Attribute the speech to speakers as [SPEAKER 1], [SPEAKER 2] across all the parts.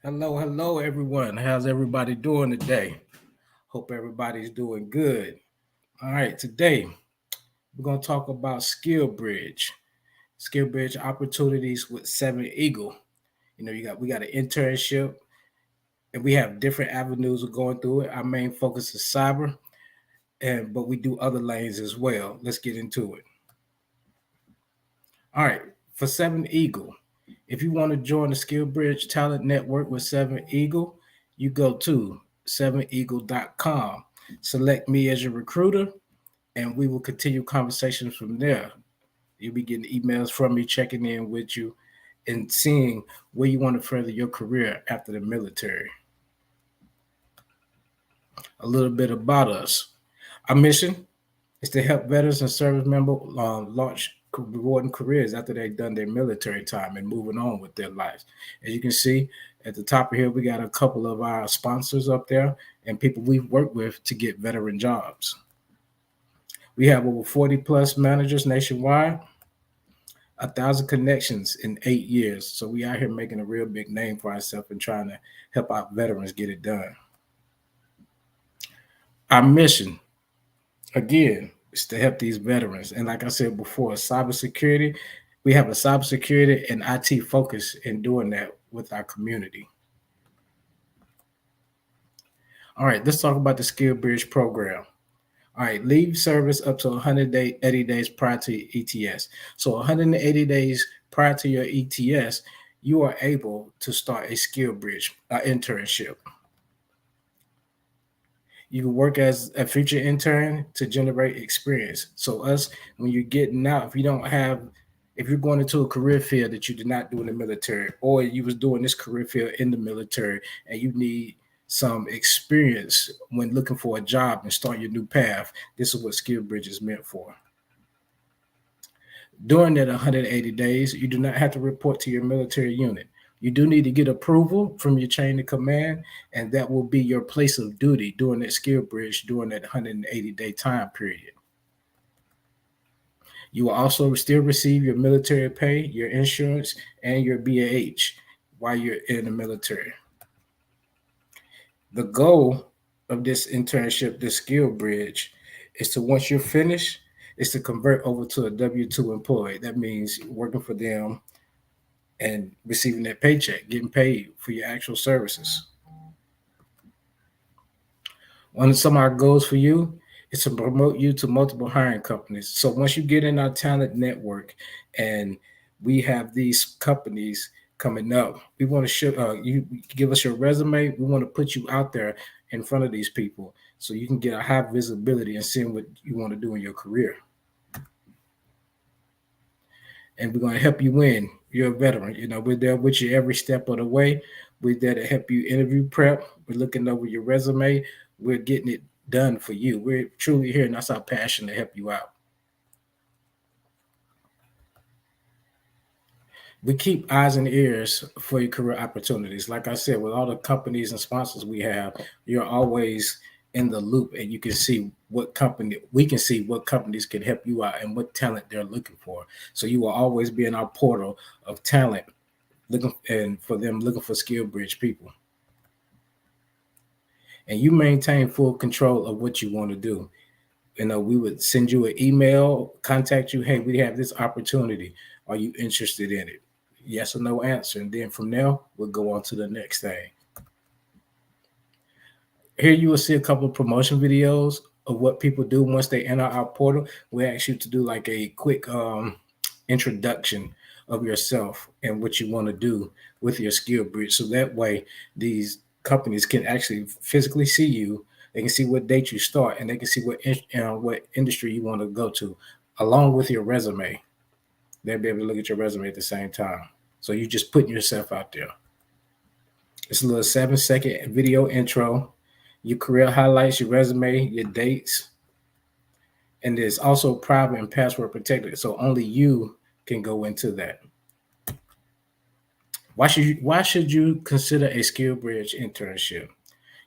[SPEAKER 1] Hello, everyone. How's everybody doing today? Hope everybody's doing good. All right, today we're going to talk about SkillBridge opportunities with Seven Eagle. We got an internship, and we have different avenues of going through it. Our main focus is cyber, and but we do other lanes as well. Let's get into it. All right, for Seven Eagle, if you want to join the SkillBridge Talent Network with Seven Eagle, you go to seveneagle.com. Select me as your recruiter, and we will continue conversations from there. You'll be getting emails from me, checking in with you, and seeing where you want to further your career after the military. A little bit about us. Our mission is to help veterans and service members launch rewarding careers after they've done their military time and moving on with their lives. As you can see at the top of here, we got a couple of our sponsors up there and people we've worked with to get veteran jobs. We have over 40 plus managers nationwide, 1,000 connections in 8 years. So we out here making a real big name for ourselves and trying to help out veterans get it done. Our mission, again, is to help these veterans. And like I said before, cybersecurity, we have a cybersecurity and IT focus in doing that with our community. All right, let's talk about the SkillBridge program. All right, leave service up to 180 days prior to your ETS. So 180 days prior to your ETS, you are able to start a SkillBridge internship. You can work as a future intern to generate experience. So when you're getting out, if you're going into a career field that you did not do in the military, or you was doing this career field in the military, and you need some experience when looking for a job and start your new path, this is what SkillBridge is meant for. During that 180 days, you do not have to report to your military unit. You do need to get approval from your chain of command, and that will be your place of duty during that SkillBridge during that 180-day time period. You will also still receive your military pay, your insurance, and your BAH while you're in the military. The goal of this internship, this SkillBridge, is to once you're finished, is to convert over to a W-2 employee. That means working for them and receiving that paycheck, getting paid for your actual services. One of some of our goals for you is to promote you to multiple hiring companies. So once you get in our talent network and we have these companies coming up, we want to show you give us your resume. We want to put you out there in front of these people so you can get a high visibility and seeing what you want to do in your career. And we're going to help you win. You're a veteran. We're there with you every step of the way. We're there to help you interview prep. We're looking over your resume. We're getting it done for you. We're truly here, and that's our passion to help you out. We keep eyes and ears for your career opportunities. Like I said, with all the companies and sponsors we have, you're always in the loop, and you can see we can see what companies can help you out and what talent they're looking for. So you will always be in our portal of talent looking for SkillBridge people. And you maintain full control of what you want to do. We would send you an email, contact you. Hey, we have this opportunity. Are you interested in it? Yes or no answer. And then from there, we'll go on to the next thing. Here you will see a couple of promotion videos of what people do once they enter our portal. We ask you to do like a quick introduction of yourself and what you want to do with your SkillBridge. So that way, these companies can actually physically see you. They can see what date you start, and they can see what industry you want to go to, along with your resume. They'll be able to look at your resume at the same time. So you're just putting yourself out there. It's a little 7-second video intro, your career highlights, your resume, your dates. And it's also private and password protected, so only you can go into that. Why should you consider a SkillBridge internship?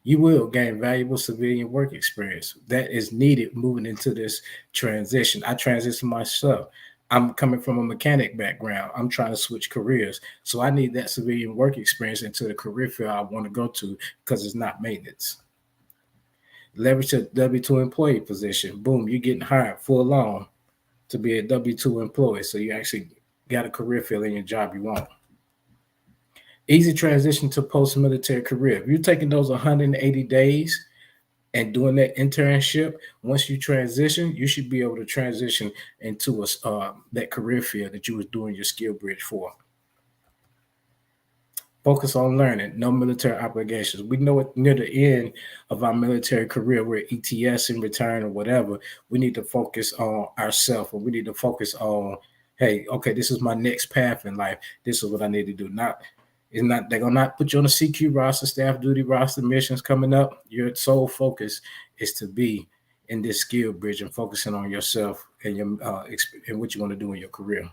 [SPEAKER 1] You will gain valuable civilian work experience that is needed moving into this transition. I transitioned myself. I'm coming from a mechanic background. I'm trying to switch careers. So I need that civilian work experience into the career field I want to go to because it's not maintenance. Leverage a W-2 employee position. Boom, you're getting hired full on to be a W-2 employee. So you actually got a career field in your job you want. Easy transition to post-military career. If you're taking those 180 days and doing that internship, once you transition, you should be able to transition into that career field that you was doing your SkillBridge for. Focus on learning, no military obligations. We know it near the end of our military career, we're ETS in return or whatever. We need to focus on ourselves, and we need to focus on, hey, okay, this is my next path in life. This is what I need to do. They're gonna not put you on a CQ roster, staff duty roster, missions coming up. Your sole focus is to be in this SkillBridge and focusing on yourself and your and what you want to do in your career.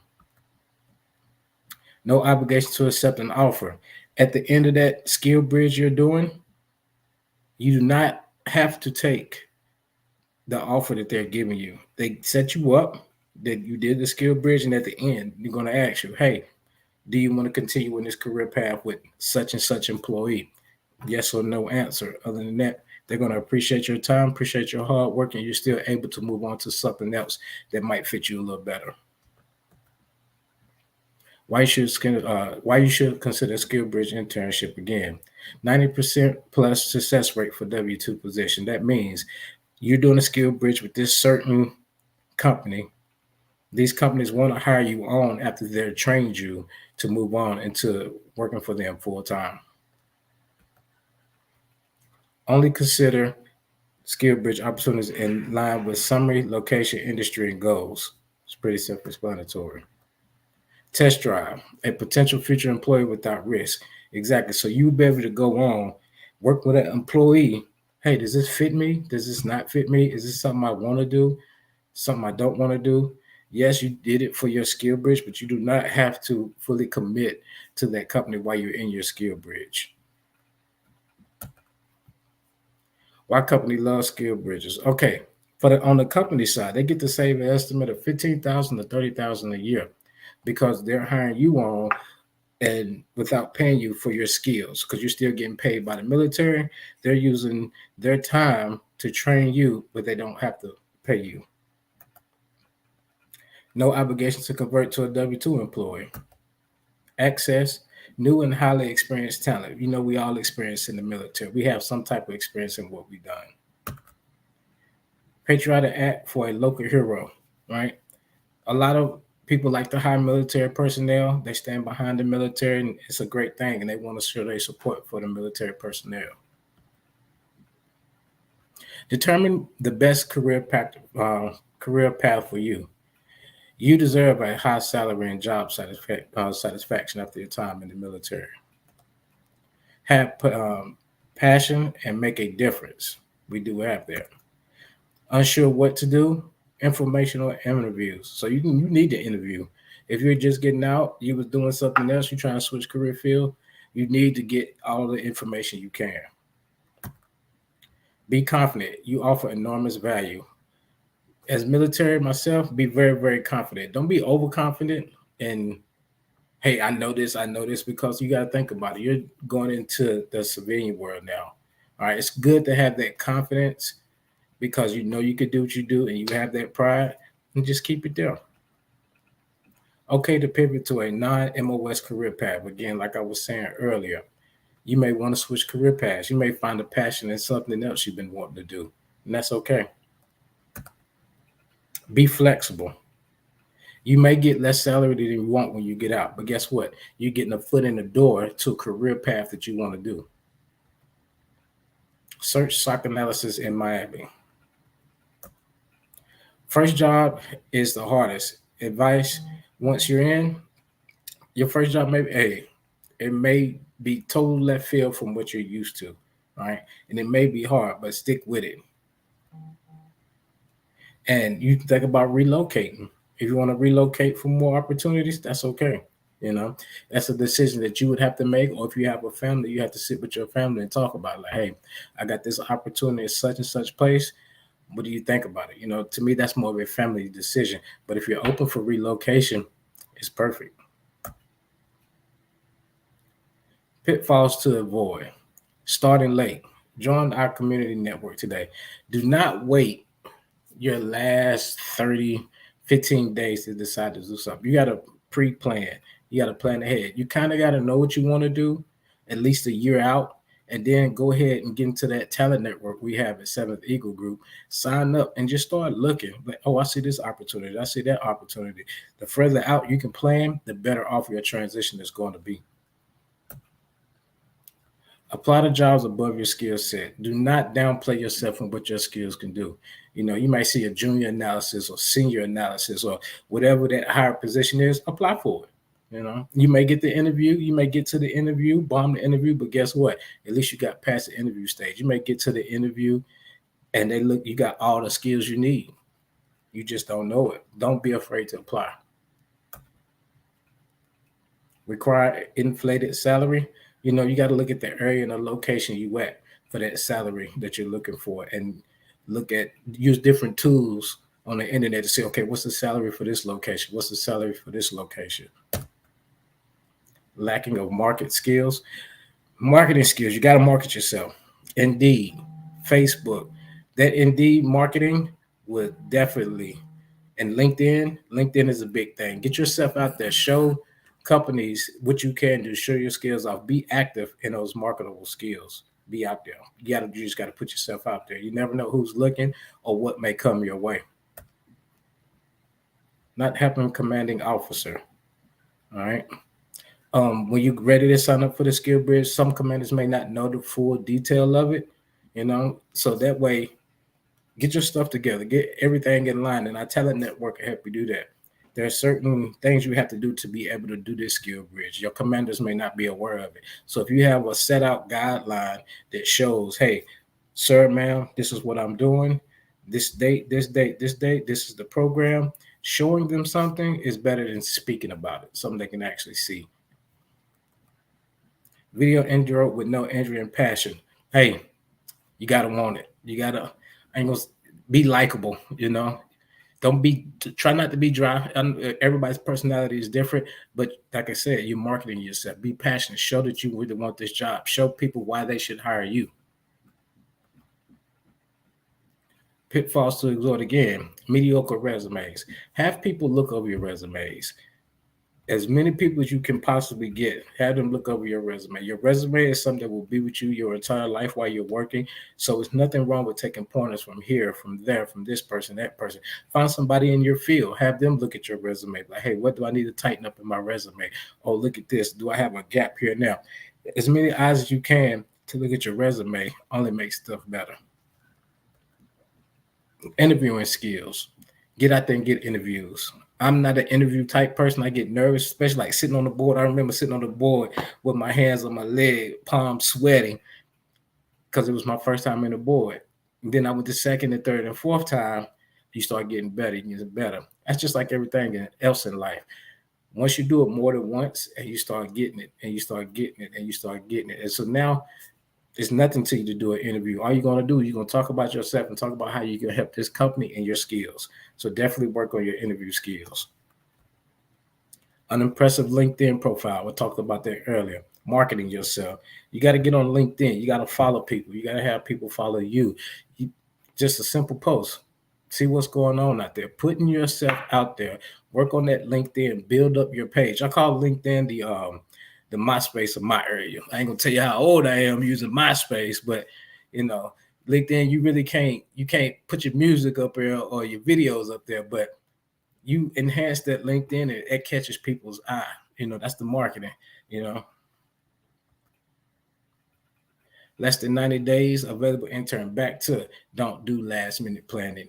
[SPEAKER 1] No obligation to accept an offer. At the end of that SkillBridge you're doing, you do not have to take the offer that they're giving you. They set you up, that you did the SkillBridge, and at the end, you're going to ask you, hey, do you want to continue in this career path with such and such employee? Yes or no answer. Other than that, they're going to appreciate your time, appreciate your hard work, and you're still able to move on to something else that might fit you a little better. Why you should consider SkillBridge internship again. 90% plus success rate for W-2 position. That means you're doing a SkillBridge with this certain company. These companies want to hire you on after they've trained you to move on into working for them full time. Only consider SkillBridge opportunities in line with summary, location, industry, and goals. It's pretty self-explanatory. Test drive, a potential future employee without risk. Exactly. So you'll be able to go on, work with an employee. Hey, does this fit me? Does this not fit me? Is this something I want to do? Something I don't want to do? Yes, you did it for your SkillBridge, but you do not have to fully commit to that company while you're in your SkillBridge. Why company loves SkillBridges? Okay, on the company side, they get to save an estimate of $15,000 to $30,000 a year, because they're hiring you on and without paying you for your skills, because you're still getting paid by the military. They're using their time to train you, but they don't have to pay you. No obligation to convert to a W-2 employee. Access, new and highly experienced talent. You know, we all experience in the military. We have some type of experience in what we've done. Patriotic act for a local hero, right? A lot of people like to hire military personnel. They stand behind the military, and it's a great thing, and they want to show their support for the military personnel. Determine the best career path for you. You deserve a high salary and job satisfaction after your time in the military. Have passion and make a difference. We do have that. Unsure what to do? Informational interviews. So you need to interview. If you're just getting out, you was doing something else, you're trying to switch career field, you need to get all the information you can. Be confident. You offer enormous value. As military myself, be very, very confident. Don't be overconfident and, hey, I know this, because you got to think about it. You're going into the civilian world now. All right, it's good to have that confidence, because you know you could do what you do and you have that pride, and just keep it there. Okay, to pivot to a non-MOS career path. Again, like I was saying earlier, you may want to switch career paths. You may find a passion in something else you've been wanting to do, and that's okay. Be flexible. You may get less salary than you want when you get out, but guess what? You're getting a foot in the door to a career path that you want to do. Search psychoanalysis in Miami. First job is the hardest. Advice: once you're in, your first job it may be total left field from what you're used to, right? And it may be hard, but stick with it. And you think about relocating. If you want to relocate for more opportunities, that's okay. You know, that's a decision that you would have to make. Or if you have a family, you have to sit with your family and talk about it. Like, hey, I got this opportunity at such and such place. What do you think about it? To me, that's more of a family decision. But if you're open for relocation, it's perfect. Pitfalls to avoid. Starting late. Join our community network today. Do not wait your last 30, 15 days to decide to do something. You got to pre-plan. You got to plan ahead. You kind of got to know what you want to do at least a year out, and then go ahead and get into that talent network we have at Seventh Eagle Group. Sign up and just start looking. Like, oh, I see this opportunity. I see that opportunity. The further out you can plan, the better off your transition is going to be. Apply to jobs above your skill set. Do not downplay yourself and what your skills can do. You might see a junior analysis or senior analysis or whatever that higher position is, apply for it. You may get the interview, you may get to the interview, bomb the interview, but guess what? At least you got past the interview stage. You may get to the interview and you got all the skills you need. You just don't know it. Don't be afraid to apply. Require inflated salary. You got to look at the area and the location you at for that salary that you're looking for, and use different tools on the internet to say, okay, what's the salary for this location? What's the salary for this location? Lacking of marketing skills. You got to market yourself. Indeed, Facebook, that Indeed marketing would definitely, and LinkedIn is a big thing. Get yourself out there. Show companies what you can do. Show your skills off. Be active in those marketable skills. Be out there. You just got to put yourself out there. You never know who's looking or what may come your way. Not having commanding officer. All right. When you're ready to sign up for the SkillBridge, some commanders may not know the full detail of it, so that way, get your stuff together, get everything in line, and our talent network can help you do that. There are certain things you have to do to be able to do this SkillBridge. Your commanders may not be aware of it. So if you have a set out guideline that shows, hey, sir, ma'am, this is what I'm doing, this date, this date, this date, this is the program, showing them something is better than speaking about it, something they can actually see. Video intro with no injury and passion. Hey, you gotta want it. You gotta, be likable. Try not to be dry. Everybody's personality is different, but like I said, you're marketing yourself. Be passionate. Show that you really want this job. Show people why they should hire you. Pitfalls to exhort again. Mediocre resumes. Have people look over your resumes. As many people as you can possibly get, have them look over your resume. Your resume is something that will be with you your entire life while you're working. So it's nothing wrong with taking pointers from here, from there, from this person, that person. Find somebody in your field. Have them look at your resume. Like, hey, what do I need to tighten up in my resume? Oh, look at this. Do I have a gap here now? As many eyes as you can to look at your resume only makes stuff better. Interviewing skills. Get out there and get interviews. I'm not an interview type person. I get nervous, especially like sitting on the board. I remember sitting on the board with my hands on my leg, palms sweating, because it was my first time in the board. And then I went the second and third and fourth time, you start getting better. You get better. That's just like everything else in life. Once you do it more than once, and you start getting it, and you start getting it, and you start getting it. And so now there's nothing to you to do an interview. All you're going to do, you're going to talk about yourself and talk about how you can help this company and your skills. So definitely work on your interview skills. Unimpressive LinkedIn profile. We talked about that earlier. Marketing yourself. You got to get on LinkedIn. You got to follow people. You got to have people follow you. Just a simple post. See what's going on out there. Putting yourself out there. Work on that LinkedIn. Build up your page. I call LinkedIn the MySpace of my area. I ain't gonna tell you how old I am using MySpace, but LinkedIn, you can't put your music up there or your videos up there, but you enhance that LinkedIn and it catches people's eye. That's the marketing, Less than 90 days, available intern. Back to don't do last minute planning.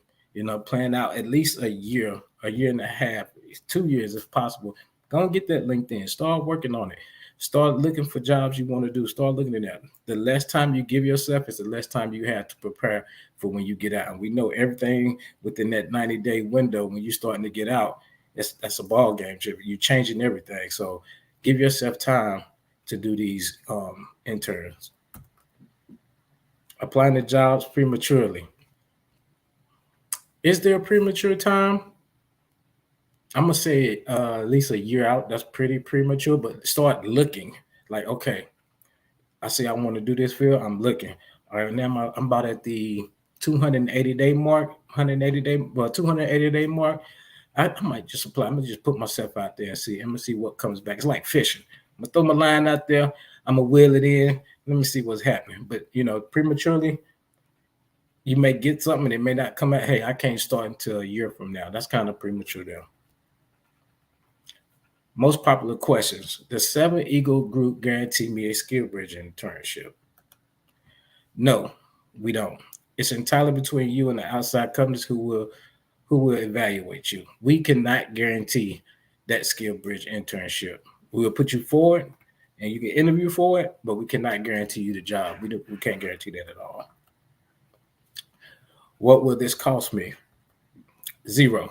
[SPEAKER 1] Plan out at least a year and a half, 2 years if possible. Go and get that LinkedIn. Start working on it. Start looking for jobs you want to do. Start looking at that. The less time you give yourself is the less time you have to prepare for when you get out. And we know everything within that 90-day window when you're starting to get out, that's a ball game. You're changing everything. So give yourself time to do these interns. Applying to jobs prematurely. Is there a premature time? I'm gonna say at least a year out. That's pretty premature, but start looking. Like, okay, I say I want to do this field. I'm looking. All right, now I'm about at the 280-day mark, 280-day mark. I might just apply. I'm gonna just put myself out there and see. I'm gonna see what comes back. It's like fishing. I'm gonna throw my line out there. I'm gonna wheel it in. Let me see what's happening. But prematurely, you may get something. It may not come out. Hey, I can't start until a year from now. That's kind of premature there. Most popular questions. Does 7 Eagle Group guarantee me a SkillBridge internship? No, we don't. It's entirely between you and the outside companies who will evaluate you. We cannot guarantee that SkillBridge internship. We will put you forward and you can interview for it, but we cannot guarantee you the job. We can't guarantee that at all. What will this cost me? $0.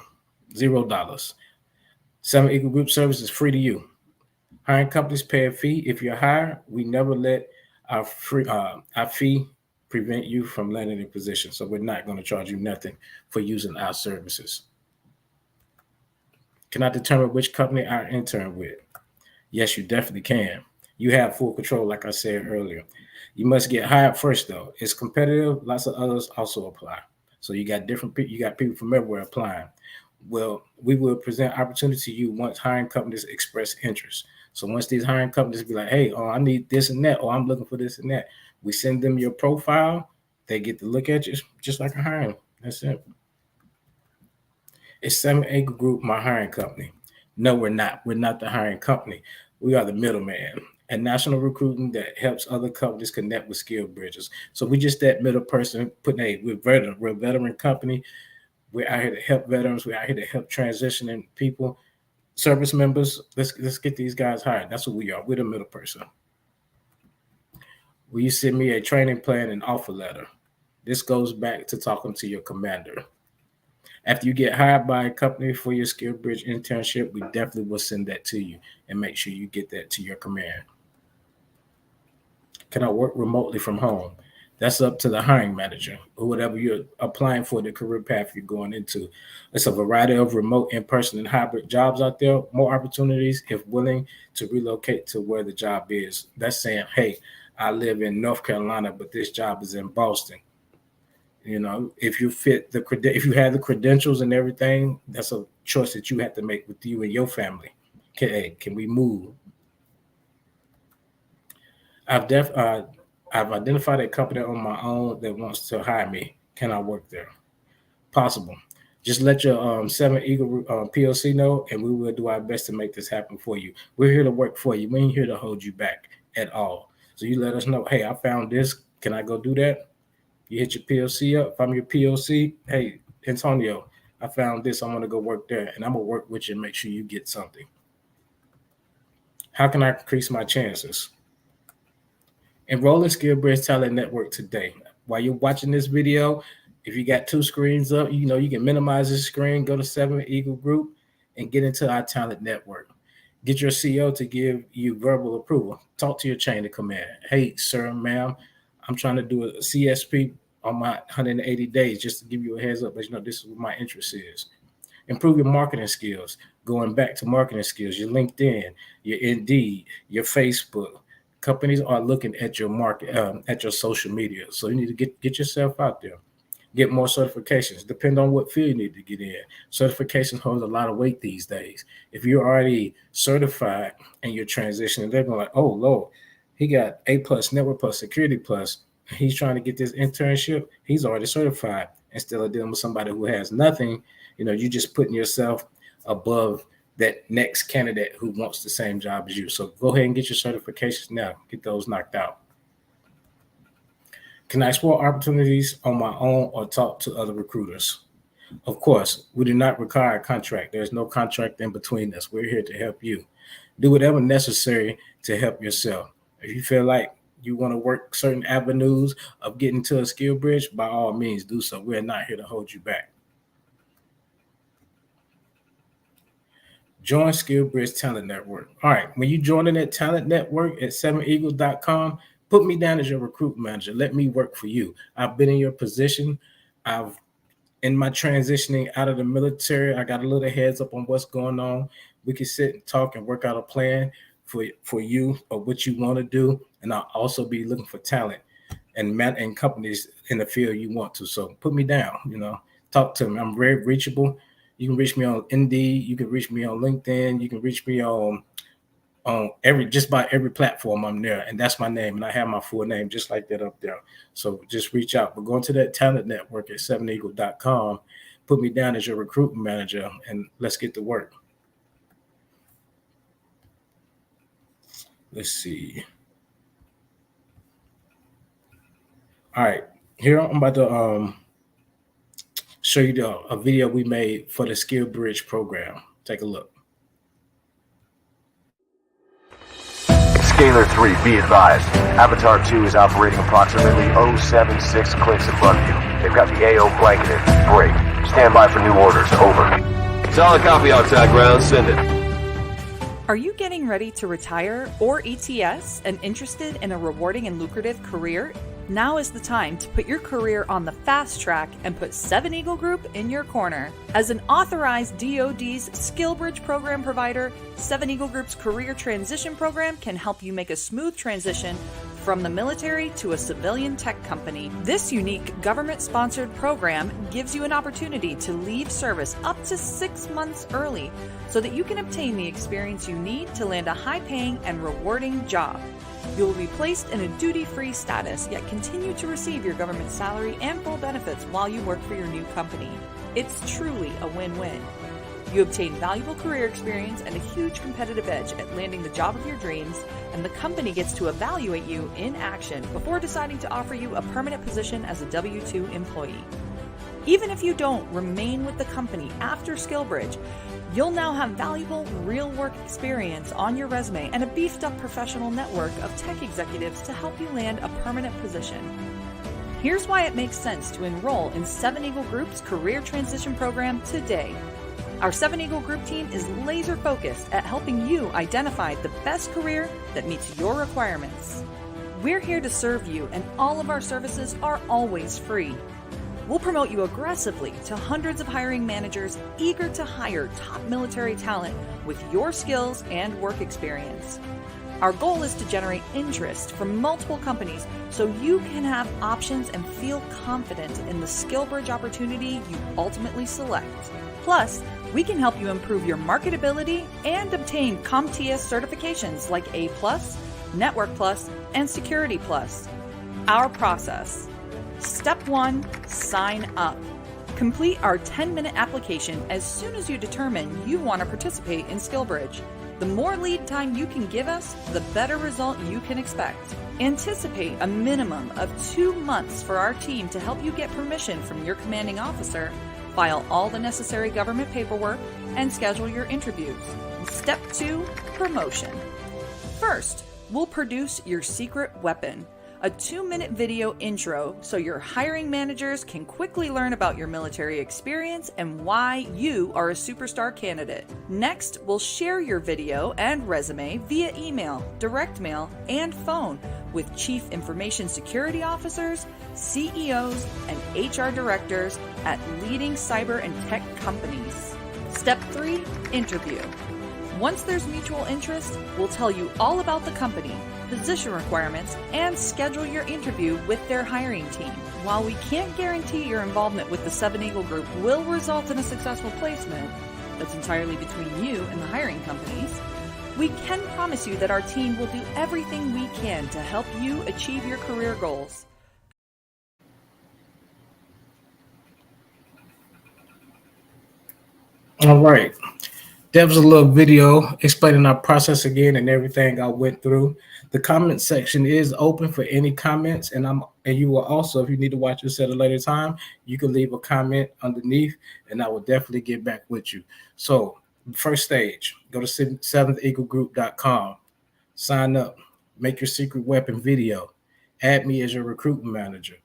[SPEAKER 1] 7 Eagle Group service is free to you. Hiring companies pay a fee. If you're hired, we never let our fee prevent you from landing a position. So we're not going to charge you nothing for using our services. Can I determine which company I intern with? Yes, you definitely can. You have full control, like I said earlier. You must get hired first, though. It's competitive. Lots of others also apply. So you got different people. You got people from everywhere applying. Well, we will present opportunity to you once hiring companies express interest. So once these hiring companies be like, hey, I need this and that, or I'm looking for this and that, we send them your profile. They get to look at you just like a hiring. That's it. Is 7 Eagle Group my hiring company? No, we're not. We're not the hiring company. We are the middleman, a national recruiting that helps other companies connect with skill bridges. So we just that middle person putting, we're a veteran company. We're out here to help veterans. We're out here to help transitioning people, service members. Let's get these guys hired. That's what we are. We're the middle person. Will you send me a training plan and offer letter? This goes back to talking to your commander. After you get hired by a company for your SkillBridge internship, we definitely will send that to you and make sure you get that to your command. Can I work remotely from home? That's up to the hiring manager or whatever you're applying for, the career path you're going into. It's a variety of remote, in-person, and hybrid jobs out there. More opportunities if willing to relocate to where the job is. That's saying, hey, I live in North Carolina, but this job is in Boston. If you fit if you have the credentials and everything, that's a choice that you have to make with you and your family. Can we move? I've identified a company on my own that wants to hire me. Can I work there? Possible. Just let your 7 Eagle PLC know, and we will do our best to make this happen for you. We're here to work for you. We ain't here to hold you back at all. So you let us know, hey, I found this. Can I go do that? You hit your PLC up. If I'm your PLC, hey, Antonio, I found this. I'm going to go work there, and I'm going to work with you and make sure you get something. How can I increase my chances? Enroll in SkillBridge Talent Network today. While you're watching this video, if you got 2 screens up, you can minimize this screen, go to 7 Eagle Group, and get into our talent network. Get your CEO to give you verbal approval. Talk to your chain of command. Hey, sir, ma'am, I'm trying to do a CSP on my 180 days, just to give you a heads up, but this is what my interest is. Improve your marketing skills. Going back to marketing skills, your LinkedIn, your Indeed, your Facebook. Companies are looking at your market, at your social media. So you need to get yourself out there. Get more certifications. Depend on what field you need to get in. Certifications hold a lot of weight these days. If you're already certified and you're transitioning, they're going like, oh, Lord, he got A+, Network Plus, Security Plus. He's trying to get this internship. He's already certified. Instead of dealing with somebody who has nothing, you're just putting yourself above that next candidate who wants the same job as you. So go ahead and get your certifications now. Get those knocked out. Can I explore opportunities on my own or talk to other recruiters? Of course, we do not require a contract. There's no contract in between us. We're here to help you. Do whatever necessary to help yourself. If you feel like you want to work certain avenues of getting to a SkillBridge, by all means do so. We're not here to hold you back. Join SkillBridge Talent Network. All right, when you join in that talent network at 7eagle.com, put me down as your recruit manager. Let me work for you. I've been in your position. I've in my transitioning out of the military, I got a little heads up on what's going on. We can sit and talk and work out a plan for you or what you want to do. And I'll also be looking for talent and companies in the field you want to. So put me down, talk to me. I'm very reachable. You can reach me on Indeed. You can reach me on LinkedIn. You can reach me on just about every platform. I'm there, and that's my name, and I have my full name just like that up there. So just reach out. But go into that talent network at 7eagle.com. Put me down as your recruitment manager, and let's get to work. Let's see. All right, here I'm about to show you a video we made for the SkillBridge program. Take a look.
[SPEAKER 2] Scalar 3, be advised. Avatar 2 is operating approximately 076 clicks above you. They've got the AO blanketed. Break. Stand by for new orders. Over.
[SPEAKER 3] Solid copy outside ground. Send it.
[SPEAKER 4] Are you getting ready to retire or ETS and interested in a rewarding and lucrative career? Now is the time to put your career on the fast track and put 7 Eagle Group in your corner. As an authorized DoD's SkillBridge program provider, 7 Eagle Group's career transition program can help you make a smooth transition from the military to a civilian tech company. This unique government-sponsored program gives you an opportunity to leave service up to 6 months early so that you can obtain the experience you need to land a high-paying and rewarding job. You will be placed in a duty-free status, yet continue to receive your government salary and full benefits while you work for your new company. It's truly a win-win. You obtain valuable career experience and a huge competitive edge at landing the job of your dreams, and the company gets to evaluate you in action before deciding to offer you a permanent position as a W-2 employee. Even if you don't remain with the company after SkillBridge, you'll now have valuable real work experience on your resume and a beefed up professional network of tech executives to help you land a permanent position. Here's why it makes sense to enroll in 7 Eagle Group's career transition program today. Our 7 Eagle Group team is laser focused at helping you identify the best career that meets your requirements. We're here to serve you, and all of our services are always free. We'll promote you aggressively to hundreds of hiring managers eager to hire top military talent with your skills and work experience. Our goal is to generate interest from multiple companies so you can have options and feel confident in the SkillBridge opportunity you ultimately select. Plus, we can help you improve your marketability and obtain CompTIA certifications like A+, Network Plus, and Security Plus. Our process. Step 1, sign up. Complete our 10-minute application as soon as you determine you want to participate in SkillBridge. The more lead time you can give us, the better result you can expect. Anticipate a minimum of 2 months for our team to help you get permission from your commanding officer, file all the necessary government paperwork, and schedule your interviews. Step 2, promotion. First, we'll produce your secret weapon, a 2-minute video intro so your hiring managers can quickly learn about your military experience and why you are a superstar candidate. Next, we'll share your video and resume via email, direct mail, and phone with Chief Information Security Officers, CEOs, and HR directors at leading cyber and tech companies. Step 3, interview. Once there's mutual interest, we'll tell you all about the company, position requirements, and schedule your interview with their hiring team. While we can't guarantee your involvement with the 7 Eagle Group will result in a successful placement, that's entirely between you and the hiring companies, we can promise you that our team will do everything we can to help you achieve your career goals.
[SPEAKER 1] All right. That was a little video explaining our process again and everything I went through. The comment section is open for any comments, and you will also, if you need to watch this at a later time, you can leave a comment underneath, and I will definitely get back with you. So, first stage, go to 7eaglegroup.com, sign up, make your secret weapon video, add me as your recruitment manager,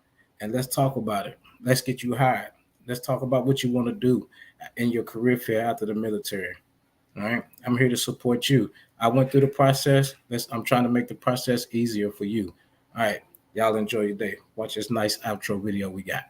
[SPEAKER 1] and let's talk about it. Let's get you hired. Let's talk about what you want to do in your career fair after the military. All right, I'm here to support you. I went through the process. I'm trying to make the process easier for you. All right, y'all enjoy your day. Watch this nice outro video we got.